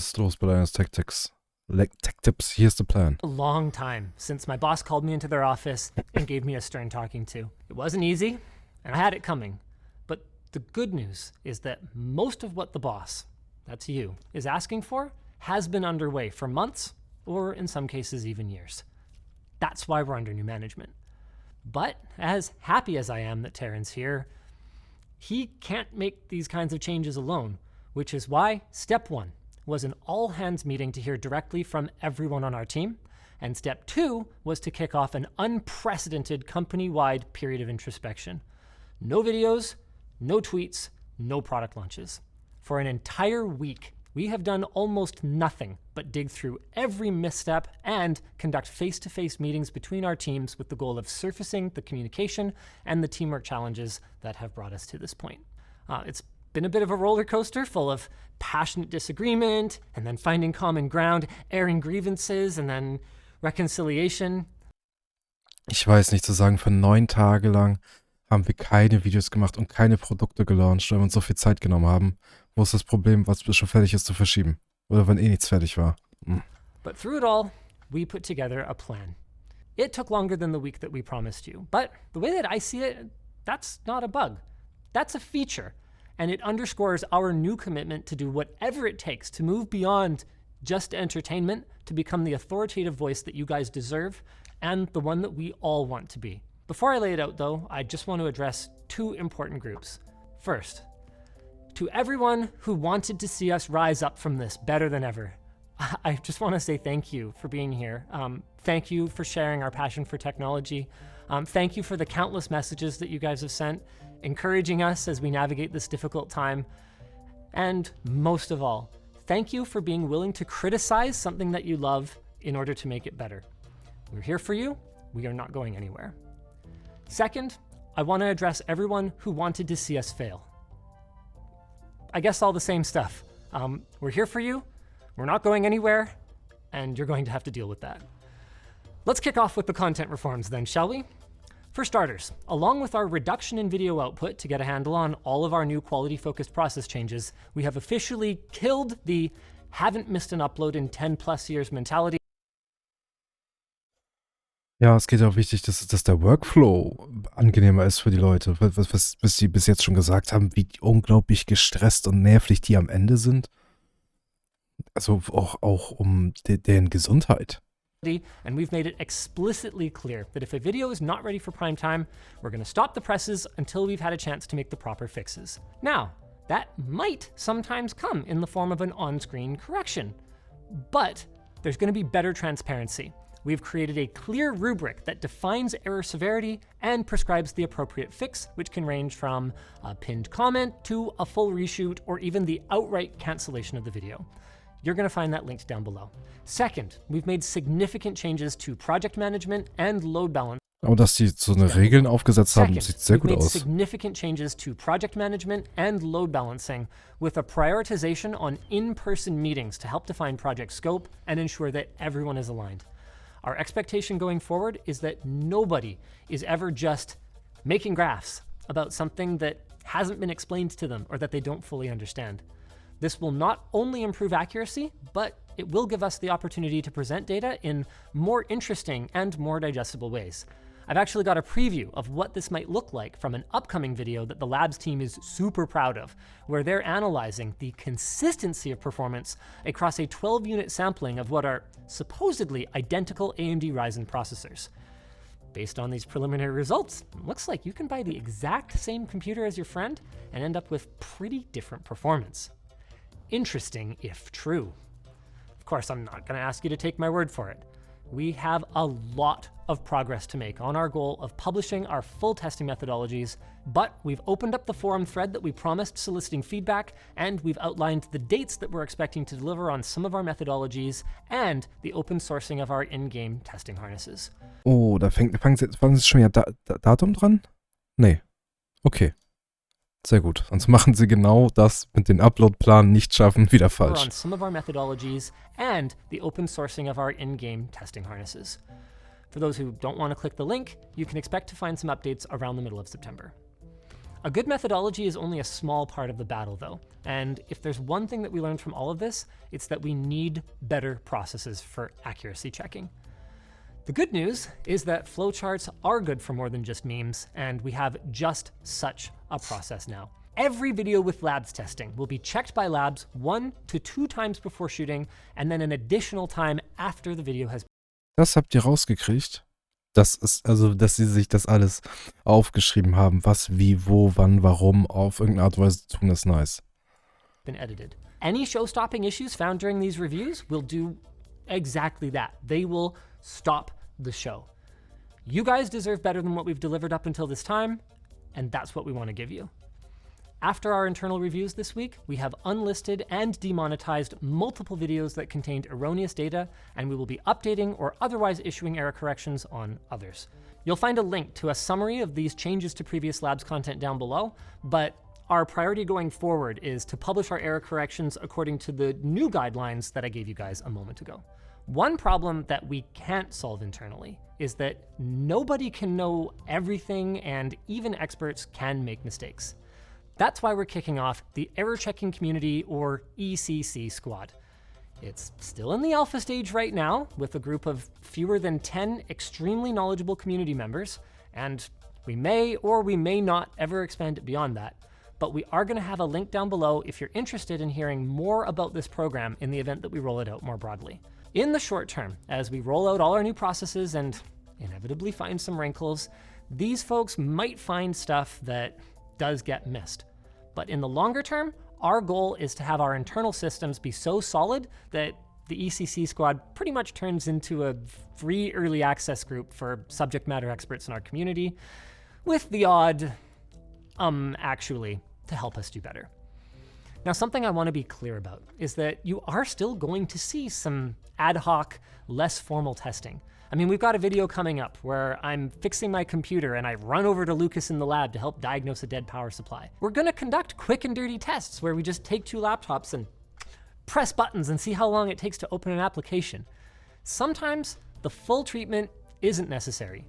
ist los bei deines Tech-Tips? Tech-Tips, here's the plan. A long time since my boss called me into their office and gave me a stern talking to. It wasn't easy, and I had it coming. But the good news is that most of what the boss, that's you, is asking for has been underway for months, or in some cases even years. That's why we're under new management. But as happy as I am that Terran's here, he can't make these kinds of changes alone, which is why step 1 was an all-hands meeting to hear directly from everyone on our team, and step 2 was to kick off an unprecedented company-wide period of introspection. No videos, no tweets, no product launches. For an entire week, we have done almost nothing but dig through every misstep and conduct face-to-face meetings between our teams with the goal of surfacing the communication and the teamwork challenges that have brought us to this point. It's been a bit of a roller coaster full of passionate disagreement and then finding common ground, airing grievances and then reconciliation. Ich weiß nicht zu sagen, für 9 Tage lang haben wir keine Videos gemacht und keine Produkte gelauncht, weil wir uns so viel Zeit genommen haben. Wo ist das Problem, was bis schon fertig ist, zu verschieben? Oder wenn eh nichts fertig war. But through it all, we put together a plan. It took longer than the week that we promised you, but the way that I see it, that's not a bug. That's a feature, and it underscores our new commitment to do whatever it takes to move beyond just entertainment to become the authoritative voice that you guys deserve and the one that we all want to be. Before I lay it out, though, I just want to address 2 important groups. First, to everyone who wanted to see us rise up from this better than ever, I just want to say thank you for being here. Thank you for sharing our passion for technology. Thank you for the countless messages that you guys have sent, encouraging us as we navigate this difficult time. And most of all, thank you for being willing to criticize something that you love in order to make it better. We're here for you. We are not going anywhere. Second, I want to address everyone who wanted to see us fail. I guess all the same stuff. We're here for you, we're not going anywhere, and you're going to have to deal with that. Let's kick off with the content reforms then, shall we? For starters, along with our reduction in video output to get a handle on all of our new quality-focused process changes, we have officially killed the haven't missed an upload in 10+ years mentality. Ja, es geht auch wichtig, dass der Workflow angenehmer ist für die Leute. Was sie bis jetzt schon gesagt haben, wie unglaublich gestresst und nervig die am Ende sind. Also auch um deren Gesundheit. And we've made it explicitly clear that if a video is not ready for prime time, we're going to stop the presses until we've had a chance to make the proper fixes. Now, that might sometimes come in the form of an on-screen correction, but there's going to be better transparency. We've created a clear rubric that defines error severity and prescribes the appropriate fix, which can range from a pinned comment to a full reshoot or even the outright cancellation of the video. You're going to find that linked down below. Second, we've made significant changes to project management and load balance. Aber dass die so eine Regeln aufgesetzt haben, sieht sehr gut aus. Significant changes to project management and load balancing with a prioritization on in-person meetings to help define project scope and ensure that everyone is aligned. Our expectation going forward is that nobody is ever just making graphs about something that hasn't been explained to them or that they don't fully understand. This will not only improve accuracy, but it will give us the opportunity to present data in more interesting and more digestible ways. I've actually got a preview of what this might look like from an upcoming video that the labs team is super proud of, where they're analyzing the consistency of performance across a 12-unit sampling of what are supposedly identical AMD Ryzen processors. Based on these preliminary results, it looks like you can buy the exact same computer as your friend and end up with pretty different performance. Interesting if true. Of course, I'm not going to ask you to take my word for it. We have a lot of progress to make on our goal of publishing our full testing methodologies, but we've opened up the forum thread that we promised soliciting feedback, and we've outlined the dates that we're expecting to deliver on some of our methodologies and the open sourcing of our in-game testing harnesses. Oh, da fangen sie schon wieder Datum dran? Nee. Okay. Sehr gut. Sonst machen sie genau das mit den Upload-Planen nicht schaffen, wieder falsch. On some of our methodologies and the open sourcing of our in-game testing harnesses. For those who don't want to click the link, you can expect to find some updates around the middle of September. A good methodology is only a small part of the battle, though. And if there's one thing that we learned from all of this, it's that we need better processes for accuracy checking. The good news is that flowcharts are good for more than just memes, and we have just such a process now. Every video with labs testing will be checked by labs 1 to 2 times before shooting, and then an additional time after the video has. Das habt ihr rausgekriegt? Das ist, also, dass sie sich das alles aufgeschrieben haben, was, wie, wo, wann, warum, auf irgendeine Art und Weise tun, ist nice. Been edited. Any show-stopping issues found during these reviews will do exactly that. They will stop the show. You guys deserve better than what we've delivered up until this time, and that's what we want to give you. After our internal reviews this week, we have unlisted and demonetized multiple videos that contained erroneous data, and we will be updating or otherwise issuing error corrections on others. You'll find a link to a summary of these changes to previous labs content down below, but our priority going forward is to publish our error corrections according to the new guidelines that I gave you guys a moment ago. One problem that we can't solve internally is that nobody can know everything, and even experts can make mistakes. That's why we're kicking off the Error Checking Community, or ECC Squad. It's still in the alpha stage right now, with a group of fewer than 10 extremely knowledgeable community members, and we may or we may not ever expand it beyond that. But we are going to have a link down below if you're interested in hearing more about this program in the event that we roll it out more broadly. In the short term, as we roll out all our new processes and inevitably find some wrinkles, these folks might find stuff that does get missed. But in the longer term, our goal is to have our internal systems be so solid that the ECC Squad pretty much turns into a free early access group for subject matter experts in our community, with the odd actually to help us do better. Now, something I want to be clear about is that you are still going to see some ad hoc, less formal testing. I mean, we've got a video coming up where I'm fixing my computer and I run over to Lucas in the lab to help diagnose a dead power supply. We're going to conduct quick and dirty tests where we just take 2 laptops and press buttons and see how long it takes to open an application. Sometimes the full treatment isn't necessary,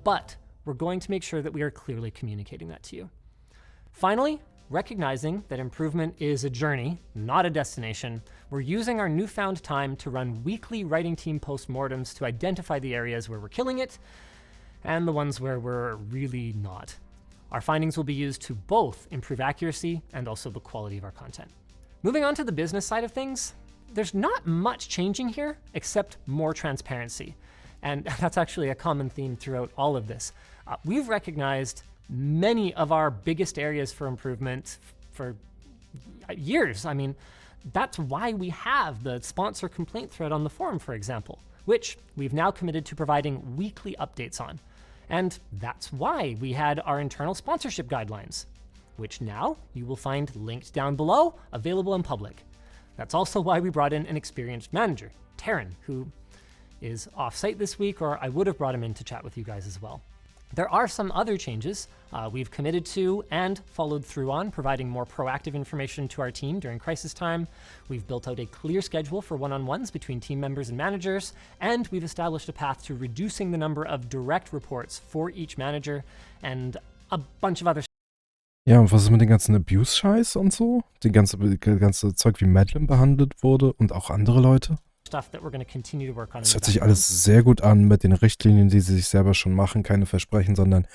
but we're going to make sure that we are clearly communicating that to you. Finally, recognizing that improvement is a journey, not a destination, we're using our newfound time to run weekly writing team postmortems to identify the areas where we're killing it and the ones where we're really not. Our findings will be used to both improve accuracy and also the quality of our content. Moving on to the business side of things, there's not much changing here except more transparency. And that's actually a common theme throughout all of this. We've recognized many of our biggest areas for improvement for years. I mean, that's why we have the sponsor complaint thread on the forum, for example, which we've now committed to providing weekly updates on. And that's why we had our internal sponsorship guidelines, which now you will find linked down below, available in public. That's also why we brought in an experienced manager, Taryn, who is off-site this week, or I would have brought him in to chat with you guys as well. There are some other changes we've committed to and followed through on, providing more proactive information to our team during crisis time. We've built out a clear schedule for one-on-ones between team members and managers, and we've established a path to reducing the number of direct reports for each manager and a bunch of other. Ja, und was ist mit dem ganzen Abuse-Scheiß und so? Die ganze Zeug, wie Madeline behandelt wurde und auch andere Leute? Stuff that we're going to continue to work on. Das hört sich alles sehr gut an mit den Richtlinien, die sie sich selber schon machen. Keine Versprechen, sondern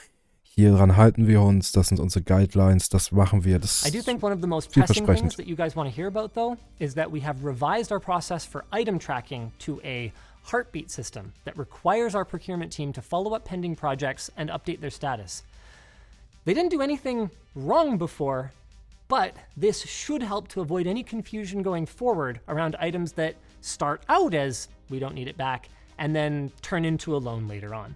hieran halten wir uns. Das sind unsere Guidelines. Das machen wir. Das I do think one of the most pressing things that you guys want to hear about, though, is that we have revised our process for item tracking to a heartbeat system that requires our procurement team to follow up pending projects and update their status. They didn't do anything wrong before, but this should help to avoid any confusion going forward around items that start out as we don't need it back and then turn into a loan later on.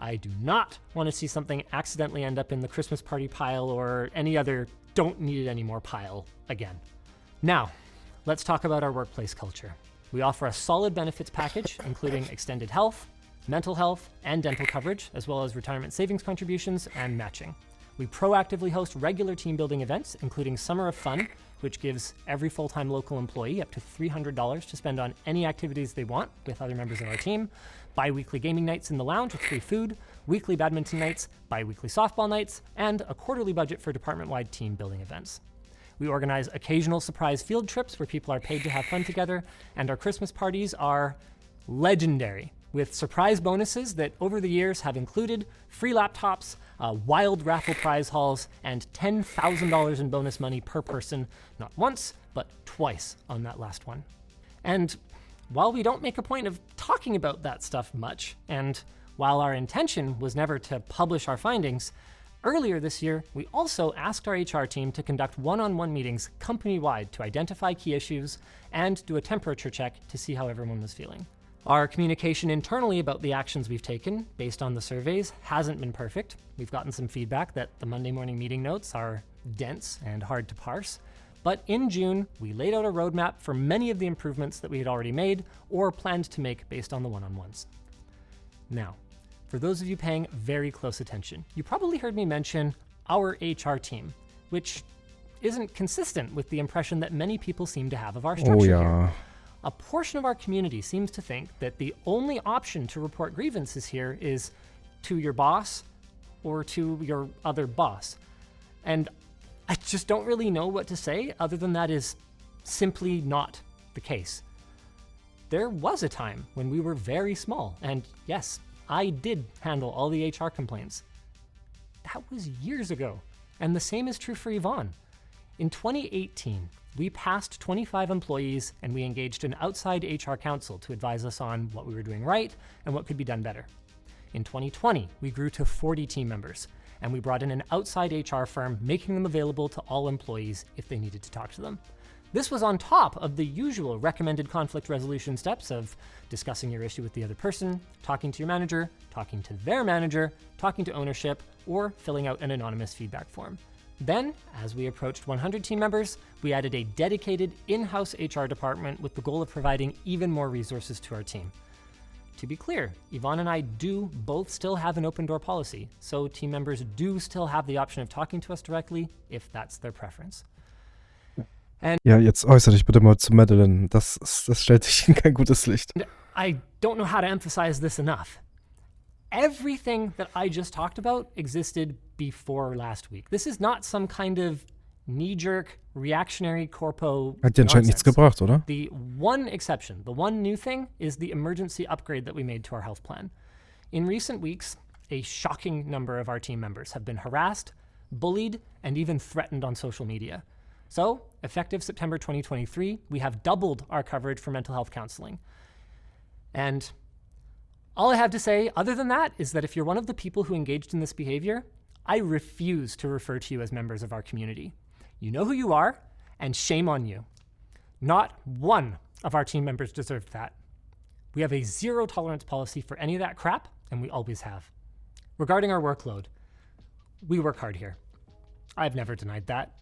I do not want to see something accidentally end up in the Christmas party pile or any other don't need it anymore pile again. Now, let's talk about our workplace culture. We offer a solid benefits package, including extended health, mental health, and dental coverage, as well as retirement savings contributions and matching. We proactively host regular team building events, including Summer of Fun, which gives every full-time local employee up to $300 to spend on any activities they want with other members of our team, bi-weekly gaming nights in the lounge with free food, weekly badminton nights, bi-weekly softball nights, and a quarterly budget for department-wide team building events. We organize occasional surprise field trips where people are paid to have fun together, and our Christmas parties are legendary, with surprise bonuses that over the years have included free laptops, wild raffle prize hauls, and $10,000 in bonus money per person, not once, but twice on that last one. And while we don't make a point of talking about that stuff much, and while our intention was never to publish our findings, earlier this year, we also asked our HR team to conduct one-on-one meetings company-wide to identify key issues and do a temperature check to see how everyone was feeling. Our communication internally about the actions we've taken, based on the surveys, hasn't been perfect. We've gotten some feedback that the Monday morning meeting notes are dense and hard to parse. But in June, we laid out a roadmap for many of the improvements that we had already made or planned to make based on the one-on-ones. Now, for those of you paying very close attention, you probably heard me mention our HR team, which isn't consistent with the impression that many people seem to have of our structure here. A portion of our community seems to think that the only option to report grievances here is to your boss or to your other boss. And I just don't really know what to say other than that is simply not the case. There was a time when we were very small, and yes, I did handle all the HR complaints. That was years ago, and the same is true for Yvonne. In 2018, we passed 25 employees and we engaged an outside HR counsel to advise us on what we were doing right and what could be done better. In 2020, we grew to 40 team members and we brought in an outside HR firm, making them available to all employees if they needed to talk to them. This was on top of the usual recommended conflict resolution steps of discussing your issue with the other person, talking to your manager, talking to their manager, talking to ownership, or filling out an anonymous feedback form. Then, as we approached 100 team members, we added a dedicated in-house HR department with the goal of providing even more resources to our team. To be clear, Yvonne and I do both still have an open door policy, so team members do still have the option of talking to us directly if that's their preference. Ja, jetzt äußere dich bitte mal zu Madeline. Das stellt dich in kein gutes Licht. I don't know how to emphasize this enough. Everything that I just talked about existed before last week. This is not some kind of knee-jerk, reactionary corpo Hat dir anscheinend nichts gebracht, oder? The one exception, the one new thing, is the emergency upgrade that we made to our health plan. In recent weeks, a shocking number of our team members have been harassed, bullied, and even threatened on social media. So, effective September 2023, we have doubled our coverage for mental health counseling. And all I have to say, other than that, is that if you're one of the people who engaged in this behavior, I refuse to refer to you as members of our community. You know who you are, and shame on you. Not one of our team members deserved that. We have a zero tolerance policy for any of that crap, and we always have. Regarding our workload, we work hard here. I've never denied that.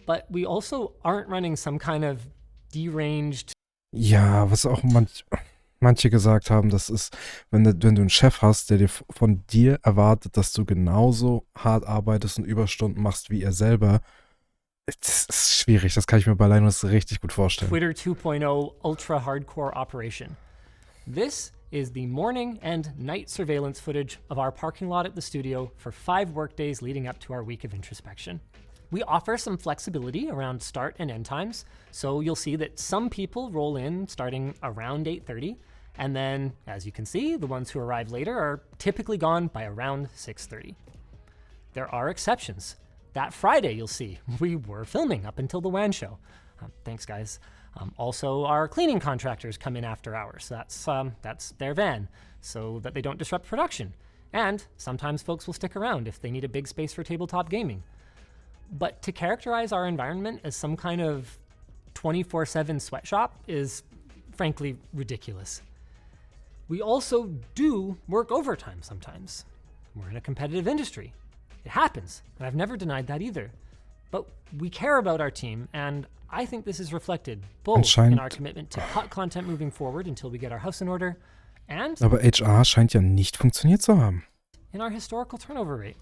But we also aren't running some kind of deranged... Ja, was auch manche gesagt haben, das ist, wenn du einen Chef hast, der von dir erwartet, dass du genauso hart arbeitest und Überstunden machst wie er selber, das ist schwierig. Das kann ich mir bei Linus richtig gut vorstellen. Twitter 2.0 Ultra Hardcore Operation. This is the morning and night surveillance footage of our parking lot at the studio for 5 workdays leading up to our week of introspection. We offer some flexibility around start and end times, so you'll see that some people roll in starting around 8:30, and then, as you can see, the ones who arrive later are typically gone by around 6:30. There are exceptions. That Friday, you'll see, we were filming up until the WAN show. Thanks, guys. Also, our cleaning contractors come in after hours. That's their van, so that they don't disrupt production. And sometimes folks will stick around if they need a big space for tabletop gaming. But to characterize our environment as some kind of 24/7 sweatshop is, frankly, ridiculous. We also do work overtime sometimes. We're in a competitive industry. It happens, and I've never denied that either. But we care about our team, and I think this is reflected both in our commitment to cut content moving forward until we get our house in order, and Aber HR scheint ja nicht funktioniert zu haben. in our historical turnover rate.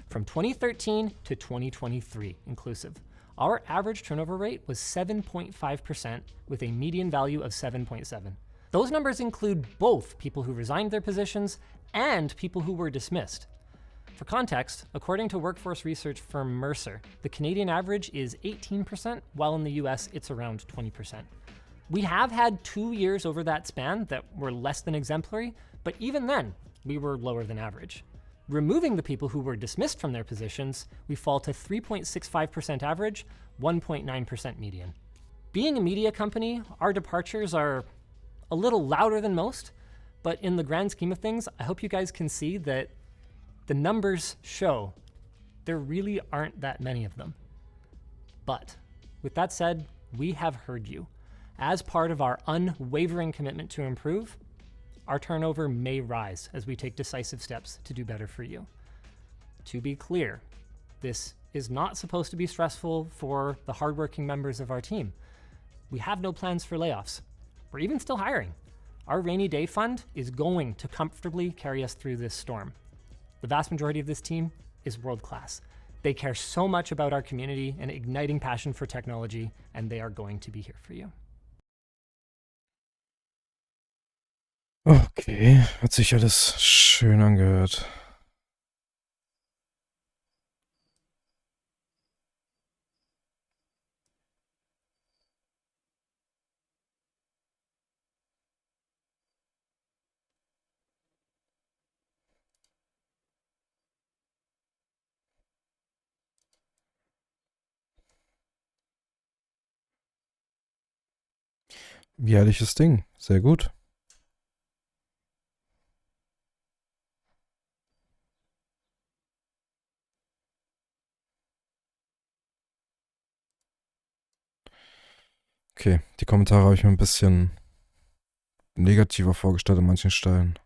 From 2013 to 2023 inclusive, our average turnover rate was 7.5% with a median value of 7.7. Those numbers include both people who resigned their positions and people who were dismissed. For context, according to workforce research firm Mercer, the Canadian average is 18%, while in the US it's around 20%. We have had 2 years over that span that were less than exemplary, but even then, we were lower than average. Removing the people who were dismissed from their positions, we fall to 3.65% average, 1.9% median. Being a media company, our departures are a little louder than most, but in the grand scheme of things, I hope you guys can see that the numbers show there really aren't that many of them. But with that said, we have heard you. As part of our unwavering commitment to improve, our turnover may rise as we take decisive steps to do better for you. To be clear, this is not supposed to be stressful for the hardworking members of our team. We have no plans for layoffs. We're even still hiring. Our rainy day fund is going to comfortably carry us through this storm. The vast majority of this team is world-class. They care so much about our community and igniting passion for technology, and they are going to be here for you. Okay, hat sich alles schön angehört. Jährliches Ding, sehr gut. Okay, die Kommentare habe ich mir ein bisschen negativer vorgestellt an manchen Stellen.